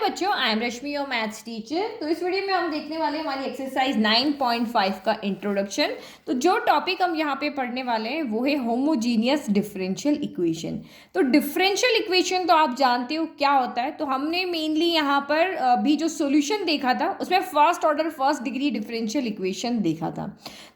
बच्चों, I am Rashmi your maths teacher. तो इस वीडियो में हम देखने वाले हैं हमारी एक्सरसाइज 9.5 का इंट्रोडक्शन। तो जो टॉपिक हम यहाँ पे पढ़ने वाले हैं वो है होमोजीनियस डिफरेंशियल इक्वेशन। तो डिफरेंशियल इक्वेशन तो आप जानते हो क्या होता है। तो हमने मेनली यहाँ पर भी जो सॉल्यूशन देखा था उसमें first order first degree differential equation देखा था।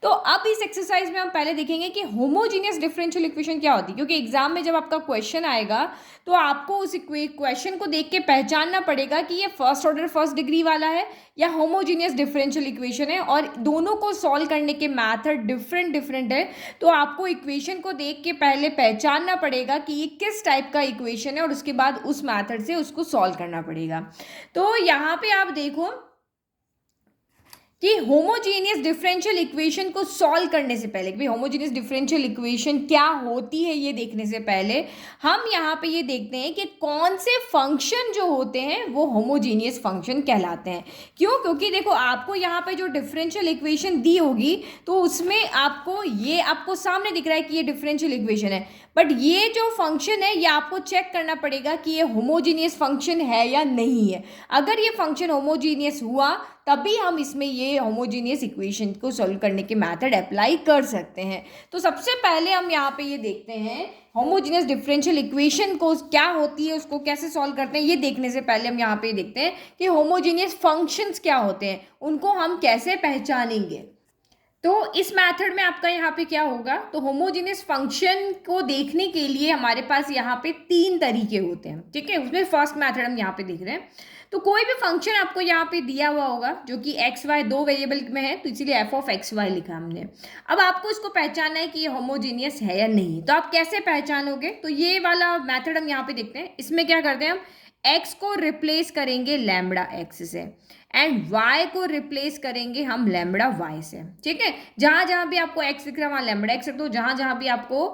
तो अब इस एक्सरसाइज में हम पहले देखेंगे कि होमोजीनियस डिफरेंशियल इक्वेशन क्या होती है, क्योंकि एग्जाम में जब आपका क्वेश्चन आएगा तो आपको उस क्वेश्चन को देख के पहचानना पड़ेगा कि ये फर्स्ट ऑर्डर फर्स्ट डिग्री वाला है या होमोजीनियस डिफरेंशियल इक्वेशन है, और दोनों को सॉल्व करने के मेथड डिफरेंट डिफरेंट है। तो आपको इक्वेशन को देख के पहले पहचानना पड़ेगा कि ये किस टाइप का इक्वेशन है और उसके बाद उस मेथड से उसको सॉल्व करना पड़ेगा। तो यहाँ पे आप देखो कि होमोजीनियस डिफरेंशियल इक्वेशन को सॉल्व करने से पहले, कि होमोजीनियस डिफरेंशियल इक्वेशन क्या होती है ये देखने से पहले हम यहाँ पे ये देखते हैं कि कौन से फंक्शन जो होते हैं वो होमोजीनियस फंक्शन कहलाते हैं। क्यों? क्योंकि देखो आपको यहाँ पे जो डिफरेंशियल इक्वेशन दी होगी तो उसमें आपको सामने दिख रहा है कि ये डिफरेंशियल इक्वेशन है, बट ये जो फंक्शन है ये आपको चेक करना पड़ेगा कि ये होमोजीनियस फंक्शन है या नहीं है। अगर ये फंक्शन होमोजीनियस हुआ तभी हम इसमें ये होमोजीनियस इक्वेशन को सॉल्व करने के मेथड अप्लाई कर सकते हैं। तो सबसे पहले हम यहाँ पे ये देखते हैं होमोजीनियस डिफरेंशियल इक्वेशन को क्या होती है, उसको कैसे सॉल्व करते हैं। ये देखने से पहले हम यहाँ पे देखते हैं कि होमोजीनियस फंक्शंस क्या होते हैं, उनको हम कैसे पहचानेंगे। तो इस मेथड में आपका यहाँ पे क्या होगा, तो होमोजीनियस फंक्शन को देखने के लिए हमारे पास यहाँ पे 3 तरीके होते हैं, ठीक है। उसमें फर्स्ट मेथड हम यहाँ पे देख रहे हैं। तो कोई भी फंक्शन आपको यहाँ पे दिया हुआ होगा जो कि एक्स वाई 2 वेरिएबल में है, तो इसीलिए एफ ऑफ एक्स वाई लिखा हमने। अब आपको इसको पहचानना है कि ये होमोजीनियस है या नहीं। तो आप कैसे पहचानोगे, तो ये वाला मेथड हम यहाँ पे देखते हैं। इसमें क्या करते हैं, हम एक्स को रिप्लेस करेंगे लैम्बडा एक्स से एंड y को रिप्लेस करेंगे हम लैम्बडा y से, ठीक है। जहां जहां भी आपको x दिख रहा है वहां लैम्बडा x रख दो, जहां जहां भी आपको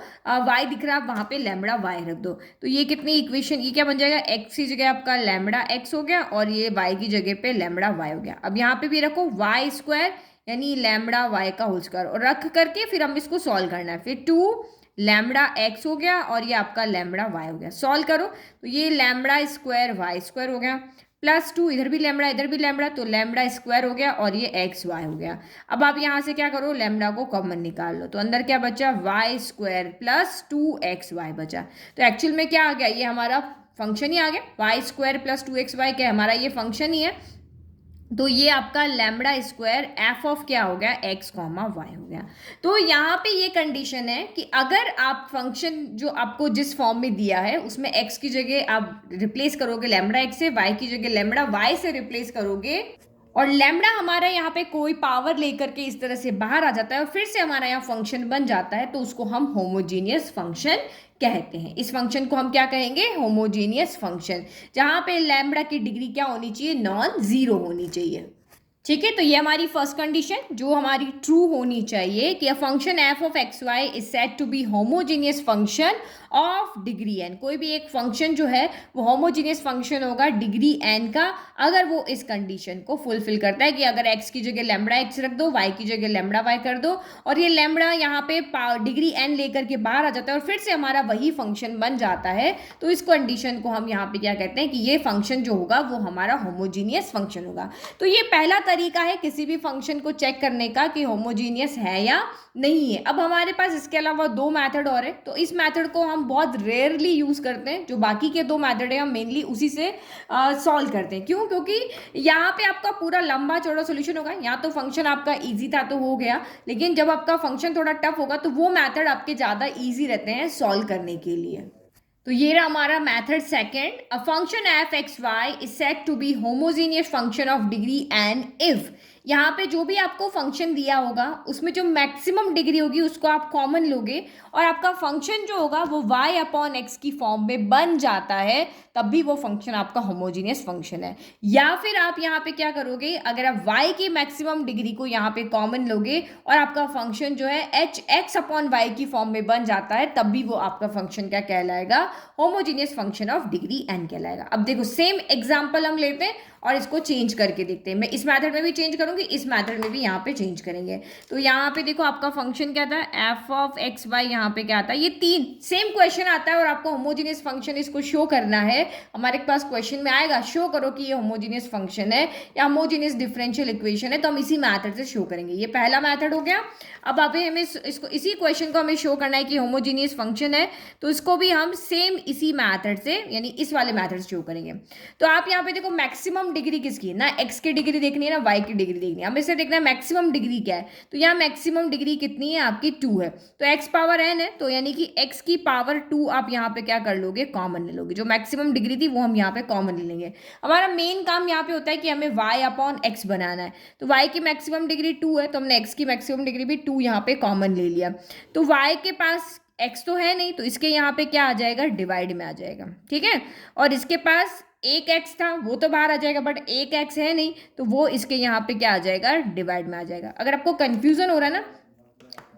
y दिख रहा है वहां पे लैम्बडा y रख दो। तो ये कितनी इक्वेशन, ये क्या बन जाएगा, x की जगह आपका लैम्बडा x हो गया और ये y की जगह पे लैम्बडा y हो गया। अब यहाँ पे भी रखो y स्क्वायर यानी लैम्बडा y का होल स्क्वायर, और रख करके फिर हम इसको सॉल्व करना है। फिर 2 लैम्बडा x हो गया और ये आपका लैम्बडा y हो गया। सॉल्व करो तो ये लैम्बडा स्क्वायर y स्क्वायर हो गया प्लस 2, इधर भी लैम्बडा इधर भी लैम्बडा, तो लैम्बडा स्क्वायर हो गया और ये एक्स वाई हो गया। अब आप यहाँ से क्या करो, लैम्बडा को कॉमन निकाल लो, तो अंदर क्या बचा, वाई स्क्वायर प्लस 2xy बचा। तो एक्चुअल में क्या आ गया, ये हमारा फंक्शन ही आ गया। वाई स्क्वायर प्लस 2xy क्या हमारा ये फंक्शन ही है। तो ये आपका लैम्बडा स्क्वायर एफ ऑफ क्या हो गया, एक्स कॉमा वाई हो गया। तो यहाँ पे ये कंडीशन है कि अगर आप फंक्शन जो आपको जिस फॉर्म में दिया है उसमें एक्स की जगह आप रिप्लेस करोगे लैम्बडा एक्स से, वाई की जगह लैम्बडा वाई से रिप्लेस करोगे, और लैम्बडा हमारा यहाँ पे कोई पावर लेकर के इस तरह से बाहर आ जाता है और फिर से हमारा यहाँ फंक्शन बन जाता है, तो उसको हम होमोजीनियस फंक्शन कहते हैं। इस फंक्शन को हम क्या कहेंगे, होमोजीनियस फंक्शन, जहां पे लैम्बडा की डिग्री क्या होनी चाहिए, नॉन जीरो होनी चाहिए, ठीक है। तो ये हमारी फर्स्ट कंडीशन जो हमारी ट्रू होनी चाहिए कि a function f of x y is said to be homogeneous function of degree n. कोई भी एक फंक्शन जो है वो होमोजीनियस फंक्शन होगा डिग्री एन का अगर वो इस कंडीशन को फुलफिल करता है कि अगर एक्स की जगह लैम्बडा एक्स रख दो, वाई की जगह लैम्बडा वाई कर दो, और ये लैम्बडा यहाँ पे डिग्री एन लेकर के बाहर आ जाता है और फिर से हमारा वही फंक्शन बन जाता है। तो इस कंडीशन को हम यहाँ पे क्या कहते हैं कि ये फंक्शन जो होगा वो हमारा होमोजीनियस फंक्शन होगा। तो ये पहला तरीका है किसी भी फंक्शन को चेक करने का कि होमोजीनियस है या नहीं है। अब हमारे पास इसके अलावा 2 मेथड और है, तो इस मेथड को हम बहुत रेयरली यूज करते हैं। जो बाकी के 2 मेथड है हम मेनली उसी से सॉल्व करते हैं। क्यों? क्योंकि यहाँ पे आपका पूरा लंबा चौड़ा सोल्यूशन होगा। यहाँ तो फंक्शन आपका इजी था तो हो गया, लेकिन जब आपका फंक्शन थोड़ा टफ होगा तो वो मेथड आपके ज्यादा इजी रहते हैं सॉल्व करने के लिए। तो ये रहा हमारा method second, a function f x y is said to be homogeneous function of degree n if. यहाँ पे जो भी आपको फंक्शन दिया होगा उसमें जो मैक्सिमम डिग्री होगी उसको आप कॉमन लोगे और आपका फंक्शन जो होगा वो y अपॉन एक्स की फॉर्म में बन जाता है, तब भी वो फंक्शन आपका होमोजीनियस फंक्शन है। या फिर आप यहाँ पे क्या करोगे, अगर आप y की मैक्सिमम डिग्री को यहाँ पे कॉमन लोगे और आपका फंक्शन जो है एच एक्स अपॉन वाई की फॉर्म में बन जाता है, तब भी वो आपका फंक्शन क्या कहलाएगा, homogeneous function of degree n कहलाएगा। अब देखो सेम एग्जाम्पल हम लेते हैं और इसको चेंज करके देखते हैं। मैं इस मेथड में भी चेंज करूंगी, इस मेथड में भी यहाँ पे चेंज करेंगे। तो यहाँ पे देखो आपका फंक्शन क्या था, एफ ऑफ एक्स वाई, यहाँ पे क्या आता है, ये तीन सेम क्वेश्चन आता है और आपको होमोजीनियस फंक्शन इसको शो करना है। हमारे पास क्वेश्चन में आएगा शो करो कि ये होमोजीनियस फंक्शन है या होमोजीनियस डिफरेंशियल इक्वेशन है, तो हम इसी मैथड से शो करेंगे। ये पहला मैथड हो गया। अब आप हमें इसको इसी क्वेश्चन को हमें शो करना है कि होमोजीनियस फंक्शन है, तो इसको भी हम सेम इसी मैथड से यानी इस वाले मैथड से शो करेंगे। तो आप यहाँ पे देखो मैक्सिमम डिग्री किसकी, ना एक्स की डिग्री देखनी है ना वाई की डिग्री देखनी है, हमें इसे देखना है मैक्सिमम डिग्री क्या है। तो यहाँ मैक्सिमम डिग्री कितनी है आपकी 2 है, तो एक्स पावर एन है, तो यानी कि एक्स की पावर 2 आप यहाँ पे क्या कर लोगे, कॉमन ले लोगे। जो मैक्सिमम डिग्री थी वो हम यहाँ पे कॉमन ले लेंगे। हमारा मेन काम यहाँ पे होता है कि हमें वाई अपॉन एक्स बनाना है। तो वाई की मैक्सिमम डिग्री 2 है, तो हमने एक्स की मैक्सिमम डिग्री भी 2 यहाँ पे कॉमन ले लिया। तो वाई के पास एक्स तो है नहीं, तो इसके यहाँ पे क्या आ जाएगा, डिवाइड में आ जाएगा, ठीक है। और इसके पास एक एक्स था वो तो बाहर आ जाएगा, बट एक एक्स है नहीं, तो वो इसके यहाँ पे क्या आ जाएगा, डिवाइड में आ जाएगा। अगर आपको कंफ्यूजन हो रहा है ना,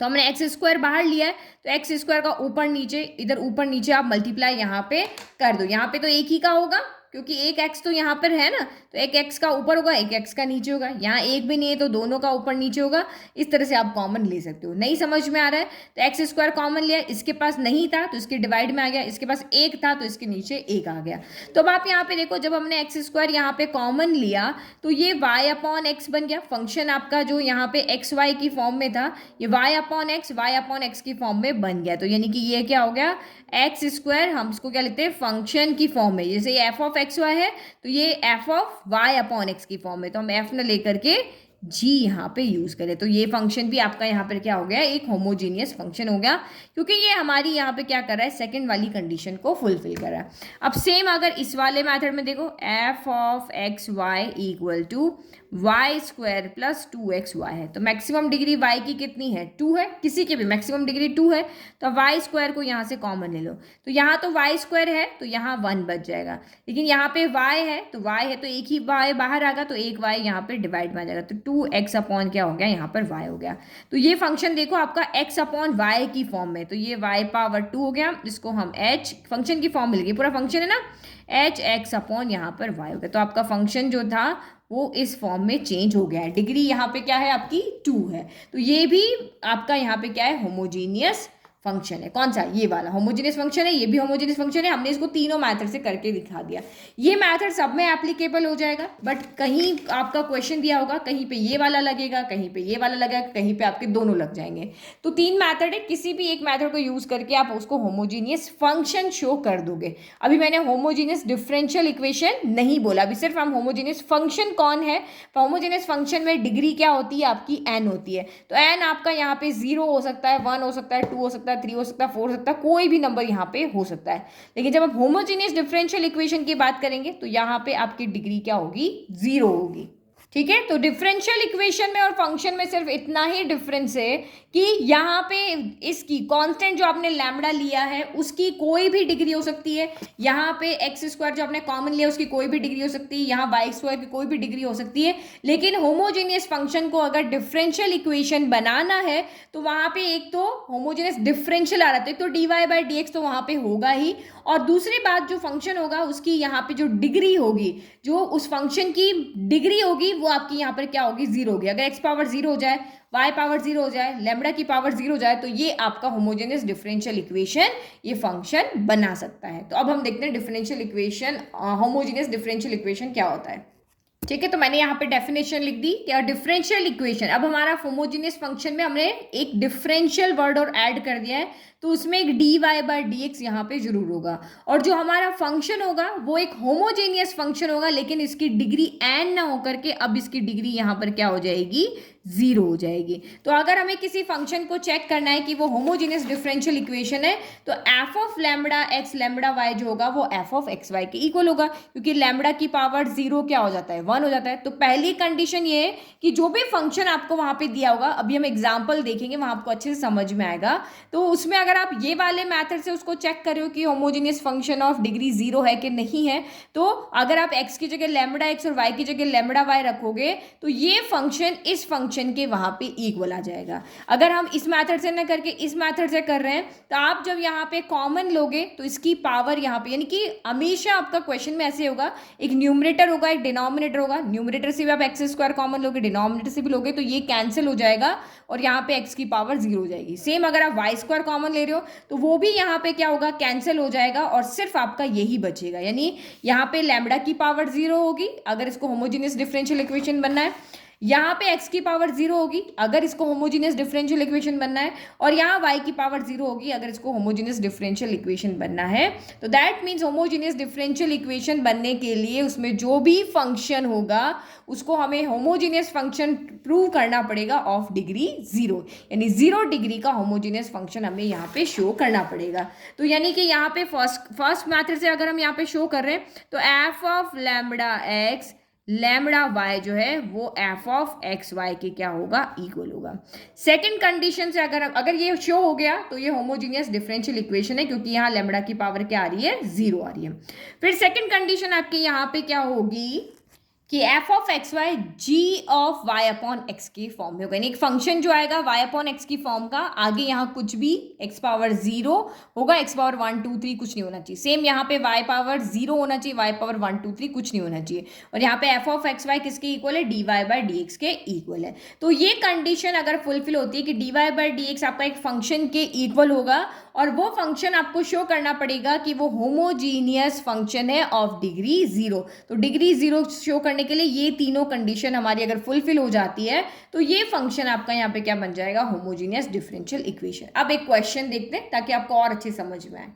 तो हमने एक्स स्क्वायर बाहर लिया है, तो एक्स स्क्वायर का ऊपर नीचे, इधर ऊपर नीचे आप मल्टीप्लाई यहाँ पे कर दो। यहाँ पे तो एक ही का होगा क्योंकि एक एक्स तो यहाँ पर है ना, तो एक एक्स का ऊपर होगा, एक एक्स का नीचे होगा। यहाँ एक भी नहीं है तो दोनों का ऊपर नीचे होगा। इस तरह से आप कॉमन ले सकते हो। नहीं समझ में आ रहा है तो एक्स स्क्वायर कॉमन लिया, इसके पास नहीं था तो इसके डिवाइड में आ गया, इसके पास एक था तो इसके नीचे एक आ गया। तो अब आप यहाँ पे देखो, जब हमने एक्स स्क्वायर यहाँ पे कॉमन लिया तो ये वाई अपॉन एक्स बन गया। फंक्शन आपका जो यहाँ पे एक्स वाई की फॉर्म में था, ये वाई अपॉन एक्स की फॉर्म में बन गया। तो यानी कि ये क्या हो गया, एक्स स्क्वायर, हम इसको क्या लिखते हैं, फंक्शन की फॉर्म में। जैसे ये एफ ऑफ एक्स वाई है तो ये f of y upon x की फॉर्म में, तो हम एफ न लेकर के जी यहाँ पे यूज करें, तो ये फंक्शन भी आपका यहाँ पर क्या हो गया, एक होमोजीनियस फंक्शन हो गया, क्योंकि ये हमारी यहाँ पे क्या कर रहा है, सेकंड वाली कंडीशन को फुलफिल कर रहा है। अब सेम अगर इस वाले मेथड में देखो, f of x y equal to y square plus 2xy है, तो मैक्सिमम डिग्री y की कितनी है, 2 है। किसी की भी मैक्सिमम डिग्री 2 है, तो वाई स्क्वायर को यहाँ से कॉमन ले लो। तो यहाँ तो वाई स्क्वायर है तो यहाँ 1 बच जाएगा, लेकिन यहाँ पे y है तो y है तो एक ही y बाहर आएगा, तो एक y यहाँ पे डिवाइड में आ जाएगा, तो 2x अपॉन क्या हो गया, यहाँ पर y हो गया। तो ये फंक्शन देखो आपका x अपॉन y की फॉर्म में, तो ये y पावर 2 हो गया, इसको हम h फंक्शन की फॉर्म मिल गई, पूरा फंक्शन है ना, एच एक्स अपॉन यहाँ पर y हो गया। तो आपका फंक्शन जो था वो इस फॉर्म में चेंज हो गया है। डिग्री यहाँ पे क्या है आपकी 2 है, तो ये भी आपका यहाँ पे क्या है, होमोजीनियस फंक्शन है। कौन सा, ये वाला होमोजीनियस फंक्शन है, ये भी होमोजीनियस फंक्शन है। हमने इसको तीनों मैथड से करके दिखा दिया। ये मैथड सब में एप्लीकेबल हो जाएगा, बट कहीं आपका क्वेश्चन दिया होगा, कहीं पे ये वाला लगेगा, कहीं पे ये वाला लगेगा, कहीं पे आपके दोनों लग जाएंगे। तो 3 मैथड है, किसी भी एक मैथड को यूज करके आप उसको होमोजीनियस फंक्शन शो कर दोगे। अभी मैंने होमोजीनियस डिफरेंशियल इक्वेशन नहीं बोला, अभी सिर्फ हम होमोजीनियस फंक्शन कौन है। होमोजीनियस फंक्शन में डिग्री क्या होती है आपकी, n होती है। तो n आपका यहाँ पे 0 हो सकता है, 1 हो सकता है, 2 हो सकता है, 3 हो सकता है, 4 हो सकता है, कोई भी नंबर यहाँ पे हो सकता है। लेकिन जब आप होमोजीनियस डिफरेंशियल इक्वेशन की बात करेंगे तो यहाँ पे आपकी डिग्री क्या होगी, 0 होगी। ठीक है, तो डिफरेंशियल इक्वेशन में और फंक्शन में सिर्फ इतना ही डिफरेंस है कि यहाँ पे इसकी कांस्टेंट जो आपने लैम्बडा लिया है उसकी कोई भी डिग्री हो सकती है, यहाँ पे एक्स स्क्वायर जो आपने कॉमन लिया उसकी कोई भी डिग्री हो सकती है, यहाँ वाई स्क्वायर की कोई भी डिग्री हो सकती है। लेकिन होमोजीनियस फंक्शन को अगर डिफरेंशियल इक्वेशन बनाना है तो वहाँ पे एक तो होमोजीनियस डिफरेंशियल आ रहा है, तो एक तो d y by d x तो वहाँ पे होगा ही, और दूसरी बात जो फंक्शन होगा उसकी यहाँ पे जो डिग्री होगी, जो उस फंक्शन की डिग्री होगी वो आपकी यहाँ पर क्या होगी, 0 होगी। अगर एक्स पावर 0 हो जाए, y पावर 0 हो जाए, लैम्बडा की पावर 0 हो जाए, तो ये आपका होमोजेनियस डिफरेंशियल इक्वेशन ये फंक्शन बना सकता है। तो अब हम देखते हैं differential equation, homogeneous differential equation क्या होता है। ठीक है, तो मैंने यहाँ पे डेफिनेशन लिख दी क्या, डिफरेंशियल इक्वेशन। अब हमारा होमोजेनियस फंक्शन में हमने एक डिफरेंशियल वर्ड और ऐड कर दिया है, तो उसमें एक d y by d x यहाँ पे जरूर होगा, और जो हमारा फंक्शन होगा वो एक होमोजेनियस फंक्शन होगा, लेकिन इसकी डिग्री n ना होकर के अब इसकी डिग्री यहाँ पर क्या हो जाएगी, 0 हो जाएगी। तो अगर हमें किसी फंक्शन को चेक करना है कि वो होमोजेनियस डिफरेंशियल इक्वेशन है, तो f of lambda x lambda y जो होगा वो एफ ऑफ एक्स वाई के इक्वल होगा, क्योंकि लैम्बडा की पावर 0 क्या हो जाता है, 1 हो जाता है। तो पहली कंडीशन ये है कि जो भी फंक्शन आपको वहां पे दिया होगा, अभी हम एग्जाम्पल देखेंगे वहां आपको अच्छे से समझ में आएगा, तो उसमें अगर अगर आप ये वाले मैथड से उसको चेक कर रहे हो कि होमोजेनियस फंक्शन ऑफ डिग्री 0 है कि नहीं है, तो अगर आप x की जगह लैम्बडा x और y की जगह लैम्बडा y रखोगे तो ये फंक्शन इस फंक्शन के वहां पे इक्वल आ जाएगा। अगर हम इस मैथड से ना करके इस मैथड से कर रहे हैं तो आप जब यहाँ पे कॉमन लोगे तो इसकी पावर यहाँ पे, यानी कि हमेशा आपका क्वेश्चन में ऐसे होगा, एक न्यूमरेटर होगा एक डिनोमिनेटर होगा, न्यूमरेटर से भी आप एक्स स्क्वायर कॉमन लोगे, डिनोमिनेटर से भी लोगे, तो ये कैंसिल हो जाएगा और यहाँ पे x की पावर 0 हो जाएगी। सेम अगर आप वाई स्क्वायर कॉमन ले रहे हो तो वो भी यहाँ पे क्या होगा, कैंसिल हो जाएगा और सिर्फ आपका यही बचेगा, यानी यहाँ पे लैम्बडा की पावर 0 होगी अगर इसको होमोजेनियस डिफरेंशियल इक्वेशन बनना है, यहाँ पे x की पावर 0 होगी अगर इसको होमोजेनियस डिफरेंशियल इक्वेशन बनना है, और यहाँ y की पावर 0 होगी अगर इसको होमोजेनियस डिफरेंशियल इक्वेशन बनना है। तो that means homogeneous differential equation बनने के लिए उसमें जो भी फंक्शन होगा उसको हमें होमोजेनियस फंक्शन प्रूव करना पड़ेगा ऑफ डिग्री 0, यानी 0 डिग्री का होमोजेनियस फंक्शन हमें यहाँ पे शो करना पड़ेगा। तो यानी कि यहाँ पे फर्स्ट मेथड से अगर हम यहाँ पे शो कर रहे हैं तो f of lambda x lambda y जो है वो एफ ऑफ एक्स वाई के क्या होगा, इक्वल होगा। सेकंड कंडीशन से अगर ये शो हो गया तो ये होमोजेनियस डिफरेंशियल इक्वेशन है, क्योंकि यहाँ लैम्बडा की पावर क्या आ रही है, 0 आ रही है। फिर सेकंड कंडीशन आपके यहाँ पे क्या होगी कि f of x y g of y upon x के फॉर्म में होगा, यानी एक फंक्शन जो आएगा वाई अपॉन एक्स की फॉर्म का, आगे यहाँ कुछ भी एक्स पावर 0 होगा, एक्स पावर 1 2 3 कुछ नहीं होना चाहिए। सेम यहाँ पे वाई पावर 0 होना चाहिए, वाई पावर 1 2 3 कुछ नहीं होना चाहिए, और यहाँ पे एफ ऑफ एक्स वाई किसके इक्वल है, d y by d x के इक्वल है। तो ये कंडीशन अगर फुलफिल होती है कि d y by d x आपका एक फंक्शन के इक्वल होगा और वो फंक्शन आपको शो करना पड़ेगा कि वो होमोजीनियस फंक्शन है ऑफ डिग्री 0। तो डिग्री 0 शो करने के लिए ये तीनों कंडीशन हमारी अगर फुलफिल हो जाती है तो ये फंक्शन आपका यहाँ पे क्या बन जाएगा, होमोजीनियस डिफरेंशियल इक्वेशन। अब एक क्वेश्चन देखते हैं ताकि आपको और अच्छे समझ में आए।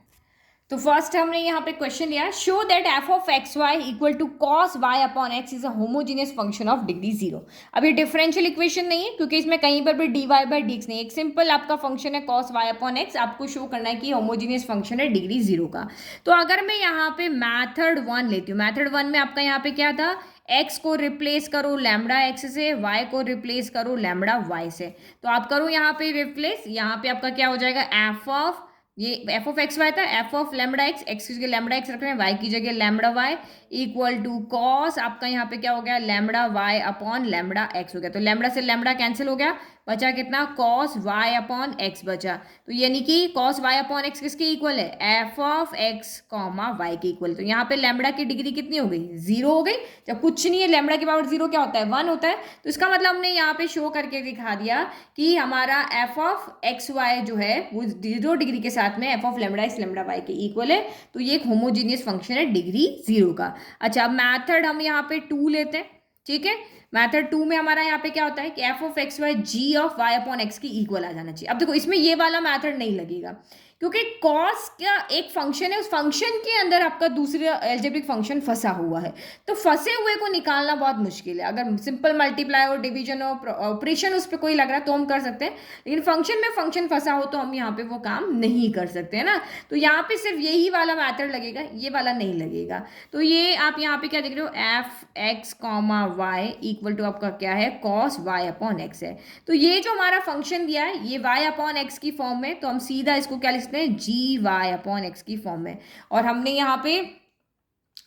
तो फर्स्ट हमने यहाँ पे क्वेश्चन लिया, show that f of x y equal to cos y upon x is a homogeneous function of degree 0। अब ये डिफरेंशियल इक्वेशन नहीं है क्योंकि इसमें कहीं पर भी d y by d x नहीं, एक सिंपल आपका फंक्शन है कॉस वाई अपॉन एक्स, आपको शो करना है कि होमोजीनियस फंक्शन है डिग्री 0 का। तो अगर मैं यहाँ पे मैथड 1 लेती हूँ, मैथड 1 में आपका यहाँ पे क्या था, x को रिप्लेस करो लैम्बडा x से, y को रिप्लेस करो लैम्बडा y से। तो आप करो यहाँ पे रिप्लेस, यहाँ पे आपका क्या हो जाएगा, एफ ऑफ ये एफ ऑफ एक्स वाई था, F of lambda x, x की जगह लैम्बडा एक्स रख रहे हैं, वाई की जगह lambda y equal to cos आपका यहाँ पे क्या हो गया, lambda y upon lambda x हो गया। तो लैम्बडा से लैम्बडा कैंसिल हो गया, बचा कितना, कॉस वाई अपॉन एक्स बचा। तो यानी कि कॉस वाई अपॉन एक्स किसके इक्वल है, f of x comma y के इक्वल। तो यहाँ पे लैम्बडा की डिग्री कितनी हो गई, 0 हो गई। जब कुछ नहीं है, लैम्बडा की पावर 0 क्या होता है, 1 होता है। तो इसका मतलब हमने यहाँ पे शो करके दिखा दिया कि हमारा एफ ऑफ एक्स वाई जो है वो 0 डिग्री के साथ में f of lambda x lambda y के इक्वल है। तो ये एक होमोजीनियस फंक्शन है डिग्री 0 का। अच्छा, अब मैथड हम यहाँ पे 2 लेते हैं, ठीक है। मैथड 2 में हमारा यहाँ पे क्या होता है कि f of x y g of y upon x की इक्वल आ जाना चाहिए। अब देखो इसमें ये वाला मैथड नहीं लगेगा क्योंकि कॉस का एक फंक्शन है, उस फंक्शन के अंदर आपका दूसरा एल्जेब्रिक फंक्शन फंसा हुआ है। तो फंसे हुए को निकालना बहुत मुश्किल है। अगर सिंपल मल्टीप्लाई और डिवीजन और ऑपरेशन उस पर कोई लग रहा है तो हम कर सकते हैं, लेकिन फंक्शन में फंक्शन फंसा हो तो हम यहाँ पे वो काम नहीं कर सकते हैं ना। तो यहाँ पे सिर्फ यही वाला मैथड लगेगा, ये वाला नहीं लगेगा। तो ये आप यहाँ पे क्या देख रहे हो, f x comma y equal to आपका क्या है, कॉस वाई अपॉन एक्स है। तो ये जो हमारा फंक्शन दिया है ये वाई अपॉन एक्स की फॉर्म में, तो हम सीधा इसको क्या लिखते हैं, जी वाई अपॉन एक्स की फॉर्म में। और हमने यहाँ पे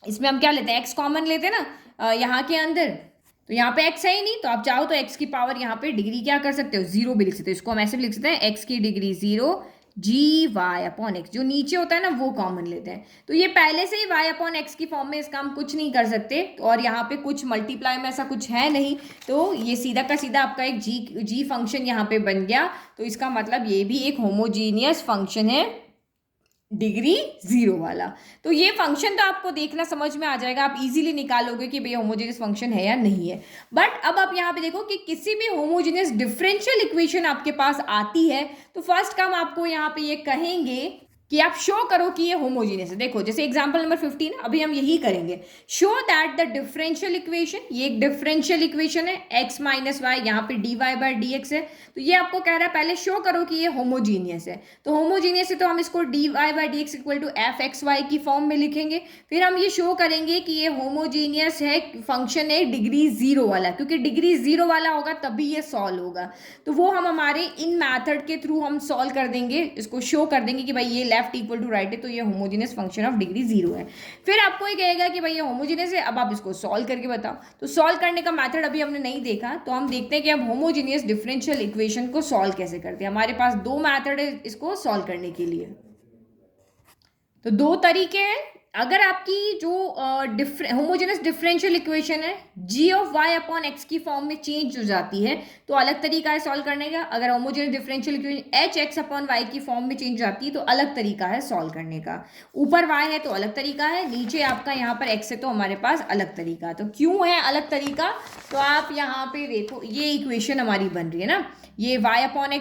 इसमें हम क्या लेते हैं, एक्स कॉमन लेते हैं ना यहाँ के अंदर, तो यहाँ पे एक्स है ही नहीं, तो आप चाहो तो एक्स की पावर यहाँ पे डिग्री क्या कर सकते हो, 0 भी लिख सकते हो। इसको हम ऐसे भी लिख सकते हैं, एक्स की डिग्री 0 जी वाई अपॉन एक्स, जो नीचे होता है ना वो कॉमन लेते हैं। तो ये पहले से ही वाई अपॉन एक्स की फॉर्म में, इसका हम कुछ नहीं कर सकते, और यहाँ पे कुछ मल्टीप्लाई में ऐसा कुछ है नहीं, तो ये सीधा का सीधा आपका एक जी फंक्शन यहाँ पे बन गया। तो इसका मतलब ये भी एक होमोजीनियस फंक्शन है डिग्री 0 वाला। तो ये फंक्शन तो आपको देखना समझ में आ जाएगा, आप इजीली निकालोगे कि भाई होमोजेनियस फंक्शन है या नहीं है। बट अब आप यहाँ पे देखो कि किसी भी होमोजेनियस डिफरेंशियल इक्वेशन आपके पास आती है तो फर्स्ट काम आपको यहाँ पे ये कहेंगे कि आप शो करो कि ये होमोजीनियस है। देखो जैसे एग्जांपल नंबर 15 अभी हम यही करेंगे, show that the differential equation, ये एक डिफरेंशियल इक्वेशन है x माइनस वाई, यहाँ पे dy बाई डी एक्स है, तो ये आपको कह रहा है पहले शो करो कि ये होमोजीनियस है। तो होमोजीनियस है तो हम इसको dy by d x equal to f x y की फॉर्म में लिखेंगे। फिर हम ये शो करेंगे कि ये होमोजीनियस है, फंक्शन है डिग्री जीरो वाला, क्योंकि डिग्री जीरो वाला होगा तभी ये सॉल्व होगा। तो वो हम हमारे इन मैथड के थ्रू हम सॉल्व कर देंगे, इसको शो कर देंगे कि भाई ये लेफ्ट इक्वल टू राइट है, तो ये homogeneous function of degree zero है। फिर आपको ये कहेगा कि भाई ये होमोजेनियस है, अब आप इसको सॉल्व करके बताओ। तो सॉल्व करने का मैथड अभी हमने नहीं देखा, तो हम देखते हैं कि हम होमोजेनियस डिफरेंशियल इक्वेशन को सॉल्व कैसे करते हैं। हमारे पास दो मैथड है इसको सॉल्व करने के लिए। तो दो तरीके हैं। अगर आपकी जो होमोजेनस डिफरेंशियल इक्वेशन है जी ऑफ वाई अपॉन एक्स की फॉर्म में चेंज हो जाती है तो अलग तरीका है सॉल्व करने का। अगर homogeneous differential equation h x upon y की फॉर्म में चेंज हो जाती है तो अलग तरीका है सॉल्व करने का। ऊपर वाई है तो अलग तरीका है, नीचे आपका यहाँ पर एक्स है तो हमारे पास अलग तरीका। तो क्यों है अलग तरीका, तो आप यहाँ पे देखो ये इक्वेशन हमारी बन रही है ना, ये y अपॉन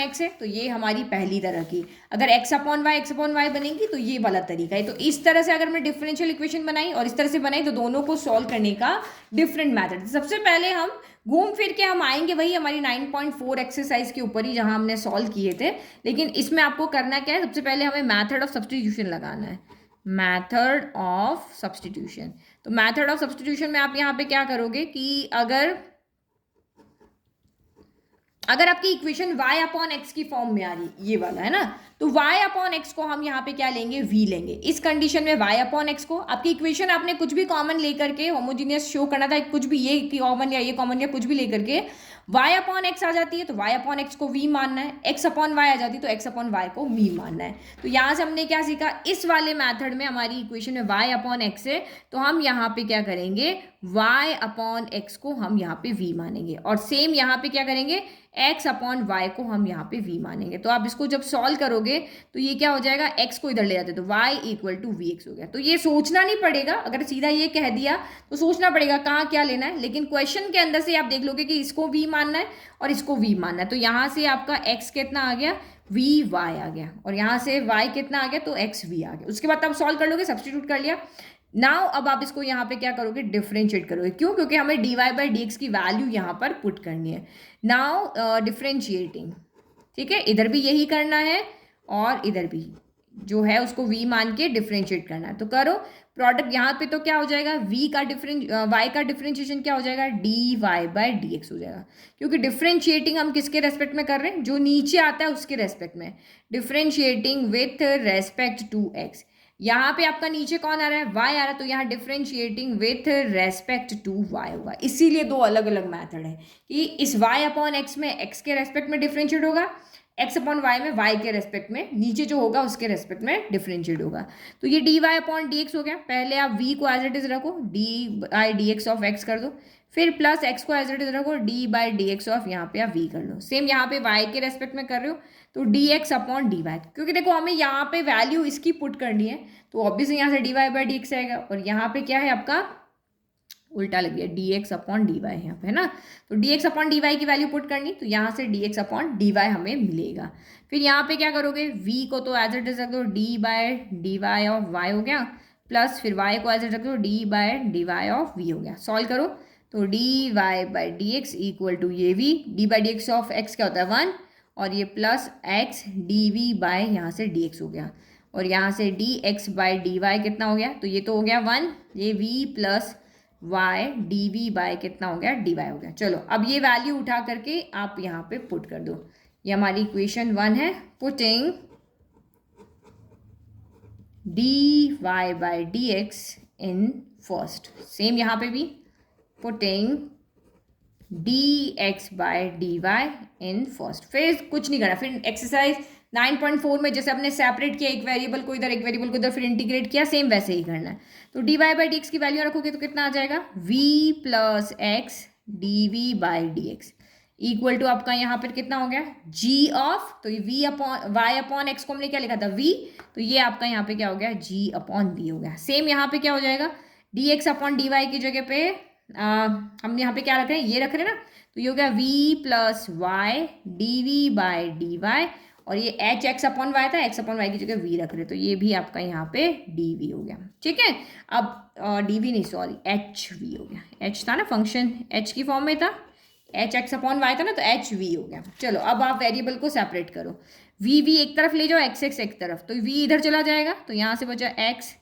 एक्स है, तो ये हमारी पहली तरह की। अगर x अपॉन वाई बनेगी तो ये वाला तरीका है। तो इस तरह से अगर मैं डिफरेंशियल इक्वेशन बनाई और इस तरह से बनाई तो दोनों को सॉल्व करने का डिफरेंट मैथड। सबसे पहले हम घूम फिर के हम आएंगे वही हमारी 9.4 एक्सरसाइज के ऊपर ही जहां हमने सॉल्व किए थे, लेकिन इसमें आपको करना क्या है, सबसे पहले हमें मैथड ऑफ सब्सटीट्यूशन लगाना है। मैथड ऑफ सब्सटीट्यूशन, तो मैथड ऑफ सब्सटीट्यूशन में आप यहाँ पे क्या करोगे कि अगर आपकी इक्वेशन y अपॉन एक्स की फॉर्म में आ रही, ये वाला है ना, तो y अपॉन एक्स को हम यहाँ पे क्या लेंगे, v लेंगे। इस कंडीशन में y अपॉन एक्स को आपकी इक्वेशन आपने कुछ भी कॉमन लेकर के होमोजीनियस शो करना था, कुछ भी ये कॉमन या ये कॉमन या कुछ भी लेकर के y अपॉन एक्स आ जाती है तो y अपॉन एक्स को v मानना है, x अपॉन y आ जाती है तो x अपॉन y को v मानना है। तो यहाँ से हमने क्या सीखा, इस वाले मैथड में हमारी इक्वेशन में y अपॉन एक्स है तो हम यहाँ पे क्या करेंगे, y अपॉन एक्स को हम यहाँ पे v मानेंगे, और सेम यहाँ पे क्या करेंगे, x अपॉन वाई को हम यहाँ पे v मानेंगे। तो आप इसको जब सॉल्व करोगे तो ये क्या हो जाएगा, x को इधर ले जाते तो y equal to v x हो गया। तो ये सोचना नहीं पड़ेगा, अगर सीधा ये कह दिया तो सोचना पड़ेगा कहाँ क्या लेना है, लेकिन क्वेश्चन के अंदर से आप देख लोगे कि इसको v मानना है और इसको v मानना है। तो यहाँ से आपका x कितना आ गया, वी वाई आ गया, और यहाँ से y कितना आ गया तो x v आ गया। उसके बाद आप सॉल्व कर लोगे, सब्सटीट्यूट कर लिया। नाउ अब आप इसको यहाँ पे क्या करोगे, डिफरेंशिएट करोगे। क्यों, क्योंकि हमें dy बाई डी एक्स की वैल्यू यहाँ पर पुट करनी है। नाउ डिफरेंशिएटिंग, ठीक है, इधर भी यही करना है और इधर भी जो है उसको v मान के डिफरेंशिएट करना है। तो करो प्रोडक्ट, यहाँ पे तो क्या हो जाएगा, y का डिफरेंशिएशन क्या हो जाएगा, dy बाई डी एक्स हो जाएगा, क्योंकि डिफरेंशिएटिंग हम किसके रेस्पेक्ट में कर रहे हैं, जो नीचे आता है उसके रेस्पेक्ट में, differentiating with respect to x। यहाँ पे आपका नीचे कौन आ रहा है, y आ रहा है, तो यहाँ differentiating with respect to y होगा। इसीलिए दो अलग अलग मेथड है कि इस y अपॉन एक्स में x के रेस्पेक्ट में डिफरेंशिएट होगा, x अपॉन y में y के रेस्पेक्ट में नीचे जो होगा उसके रेस्पेक्ट में डिफरेंशिएट होगा। तो ये dy अपॉन डी एक्स हो गया। पहले आप v को एज इट इज रखो, D by d x of x कर दो, फिर प्लस x को एज इट इज रखो, D by d x of यहाँ पे आप v कर लो। सेम यहाँ पे y के रेस्पेक्ट में कर रहे हो तो d x upon d y, क्योंकि देखो हमें यहाँ पे वैल्यू इसकी पुट करनी है तो ऑब्वियसली यहाँ से d y by d x आएगा, और यहाँ पे क्या है आपका उल्टा लग गया, d x upon d y यहाँ पे है ना। तो d x upon d y की वैल्यू पुट करनी, तो यहाँ से d x upon d y हमें मिलेगा। फिर यहाँ पे क्या करोगे, v को तो एज इट इज रख दो, d by d y of y हो गया, प्लस फिर y को एज इट रख दो, d by d y of v हो गया। सॉल्व करो तो d y by d x equal to ये v, d by d x of x क्या होता है 1, और ये plus x d v by यहाँ से डी एक्स हो गया, और यहाँ से d x by d y कितना हो गया, तो ये तो हो गया 1, ये v plus y d v by कितना हो गया, डी वाई हो गया। चलो अब ये वैल्यू उठा करके आप यहाँ पे पुट कर दो, ये हमारी इक्वेशन 1 है। Putting d y by d x in first, same यहाँ पे भी putting d x by d y in first. फिर कुछ नहीं करना, फिर एक्सरसाइज 9.4 में जैसे हमने सेपरेट किया एक वेरिएबल को इधर, एक वेरिएबल को इधर, फिर इंटीग्रेट किया, सेम वैसे ही करना है। तो d y by d x की वैल्यू रखोगे तो कितना आ जाएगा, v plus x d v by d x equal to आपका यहाँ पर कितना हो गया, g ऑफ, तो ये v upon y upon x को हमने क्या लिखा था v, तो ये आपका यहाँ पे क्या हो गया, g अपॉन v हो गया। सेम यहाँ पे क्या हो जाएगा, d x upon d y की जगह पे हम यहाँ पे क्या रख रहे हैं, ये रख रहे हैं ना, तो ये हो गया v plus y d v by d y, और ये एच एक्स अपॉन वाई था, एक्स अपॉन वाई की जगह वी रख रहे, तो ये भी आपका यहाँ पे डी वी हो गया, ठीक है। अब डी वी नहीं सॉरी एच वी हो गया, एच था ना फंक्शन, एच की फॉर्म में था, एच एक्स अपॉन वाई था ना, तो एच वी हो गया। चलो अब आप वेरिएबल को सेपरेट करो, वी वी एक तरफ ले जाओ, एक्स एक्स एक तरफ, तो वी इधर चला जाएगा, तो यहाँ से बचा x